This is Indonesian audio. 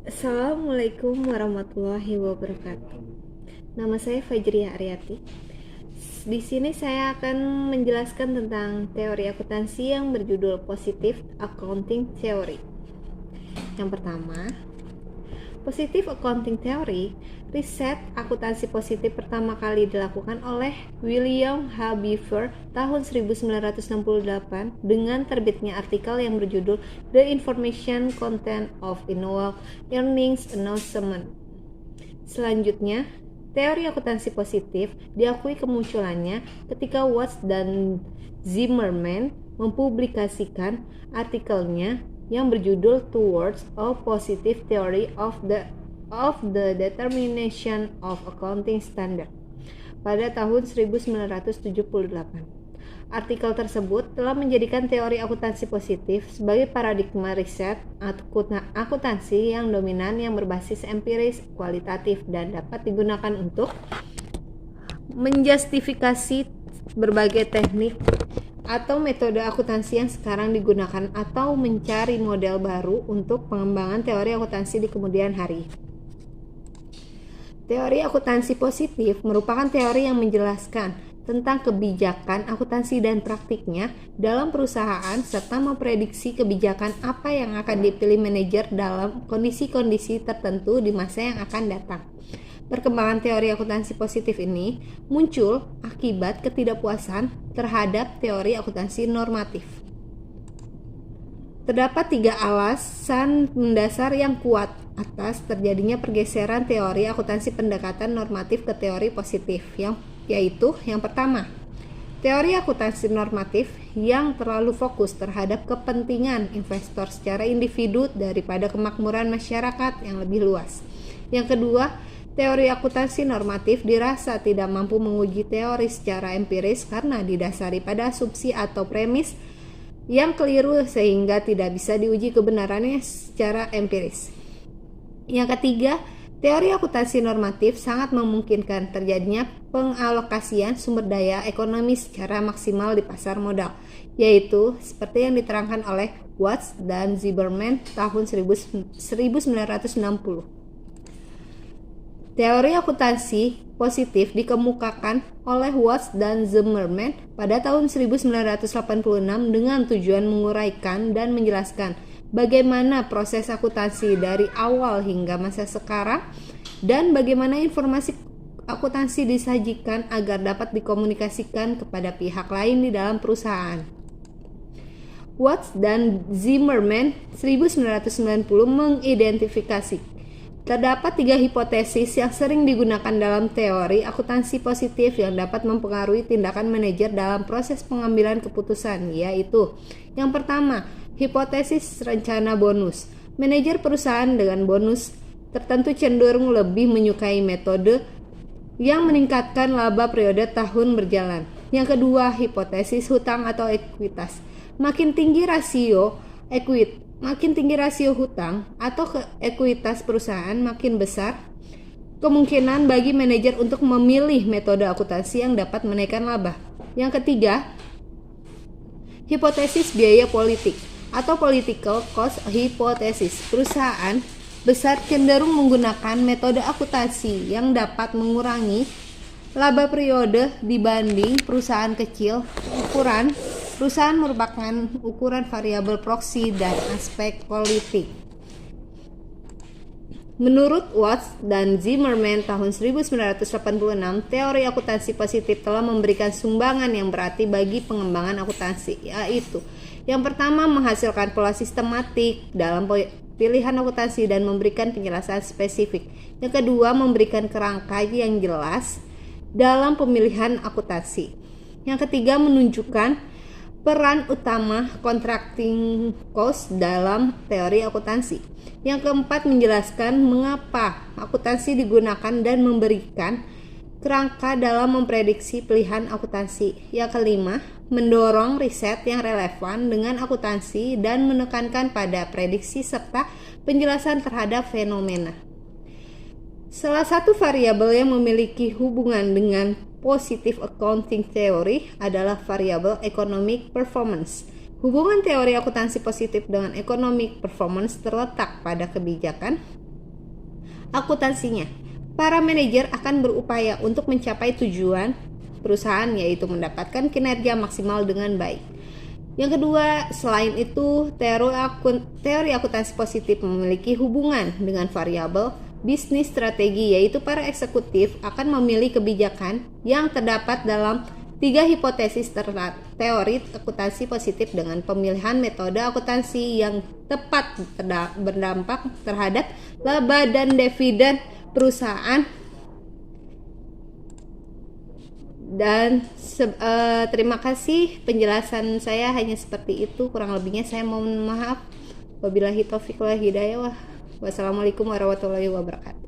Assalamualaikum warahmatullahi wabarakatuh. Nama saya Fajriya Aryati. Di sini saya akan menjelaskan tentang teori akuntansi yang berjudul Positive Accounting Theory. Yang pertama, Positive Accounting Theory, riset akuntansi positif pertama kali dilakukan oleh William H. Beaver tahun 1968 dengan terbitnya artikel yang berjudul The Information Content of Annual Earnings Announcement. Selanjutnya, teori akuntansi positif diakui kemunculannya ketika Watts dan Zimmerman mempublikasikan artikelnya yang berjudul Towards a Positive Theory of the Determination of Accounting Standard pada tahun 1978. Artikel tersebut telah menjadikan teori akuntansi positif sebagai paradigma riset akuntansi yang dominan yang berbasis empiris, kualitatif, dan dapat digunakan untuk menjustifikasi berbagai teknik atau metode akuntansi yang sekarang digunakan atau mencari model baru untuk pengembangan teori akuntansi di kemudian hari. Teori akuntansi positif merupakan teori yang menjelaskan tentang kebijakan akuntansi dan praktiknya dalam perusahaan serta memprediksi kebijakan apa yang akan dipilih manajer dalam kondisi-kondisi tertentu di masa yang akan datang. Perkembangan teori akuntansi positif ini muncul akibat ketidakpuasan terhadap teori akuntansi normatif. Terdapat 3 alasan mendasar yang kuat atas terjadinya pergeseran teori akuntansi pendekatan normatif ke teori positif, yaitu yang pertama, teori akuntansi normatif yang terlalu fokus terhadap kepentingan investor secara individu daripada kemakmuran masyarakat yang lebih luas. Yang kedua, teori akuntansi normatif dirasa tidak mampu menguji teori secara empiris karena didasari pada asumsi atau premis yang keliru sehingga tidak bisa diuji kebenarannya secara empiris. Yang ketiga, teori akuntansi normatif sangat memungkinkan terjadinya pengalokasian sumber daya ekonomi secara maksimal di pasar modal, yaitu seperti yang diterangkan oleh Watts dan Zimmerman tahun 1960. Teori akuntansi positif dikemukakan oleh Watts dan Zimmerman pada tahun 1986 dengan tujuan menguraikan dan menjelaskan bagaimana proses akuntansi dari awal hingga masa sekarang dan bagaimana informasi akuntansi disajikan agar dapat dikomunikasikan kepada pihak lain di dalam perusahaan. Watts dan Zimmerman 1990 mengidentifikasi terdapat 3 hipotesis yang sering digunakan dalam teori akuntansi positif yang dapat mempengaruhi tindakan manajer dalam proses pengambilan keputusan, yaitu yang pertama, hipotesis rencana bonus. Manajer perusahaan dengan bonus tertentu cenderung lebih menyukai metode yang meningkatkan laba periode tahun berjalan. Yang kedua, hipotesis hutang atau ekuitas. Makin tinggi rasio hutang atau ekuitas perusahaan makin besar kemungkinan bagi manajer untuk memilih metode akuntansi yang dapat menaikkan laba. Yang ketiga, hipotesis biaya politik atau political cost hypothesis. Perusahaan besar cenderung menggunakan metode akuntansi yang dapat mengurangi laba periode dibanding perusahaan kecil. Perusahaan merupakan ukuran variabel proksi dan aspek politik. Menurut Watts dan Zimmerman tahun 1986, teori akuntansi positif telah memberikan sumbangan yang berarti bagi pengembangan akuntansi, yaitu yang pertama, menghasilkan pola sistematik dalam pilihan akuntansi dan memberikan penjelasan spesifik. Yang kedua, memberikan kerangka yang jelas dalam pemilihan akuntansi. Yang ketiga, menunjukkan peran utama contracting cost dalam teori akuntansi. Yang keempat, menjelaskan mengapa akuntansi digunakan dan memberikan kerangka dalam memprediksi pilihan akuntansi. Yang kelima, mendorong riset yang relevan dengan akuntansi dan menekankan pada prediksi serta penjelasan terhadap fenomena. Salah satu variabel yang memiliki hubungan dengan positive accounting theory adalah variabel economic performance. Hubungan teori akuntansi positif dengan economic performance terletak pada kebijakan akuntansinya. Para manajer akan berupaya untuk mencapai tujuan perusahaan, yaitu mendapatkan kinerja maksimal dengan baik. Yang kedua, selain itu, teori akuntansi positif memiliki hubungan dengan variabel bisnis strategi, yaitu para eksekutif akan memilih kebijakan yang terdapat dalam 3 hipotesis teori akuntansi positif dengan pemilihan metode akuntansi yang tepat berdampak terhadap laba dan dividen perusahaan. Dan terima kasih, penjelasan saya hanya seperti itu, kurang lebihnya saya mohon maaf. Wabillahi taufiq wal hidayah. Wassalamualaikum warahmatullahi wabarakatuh.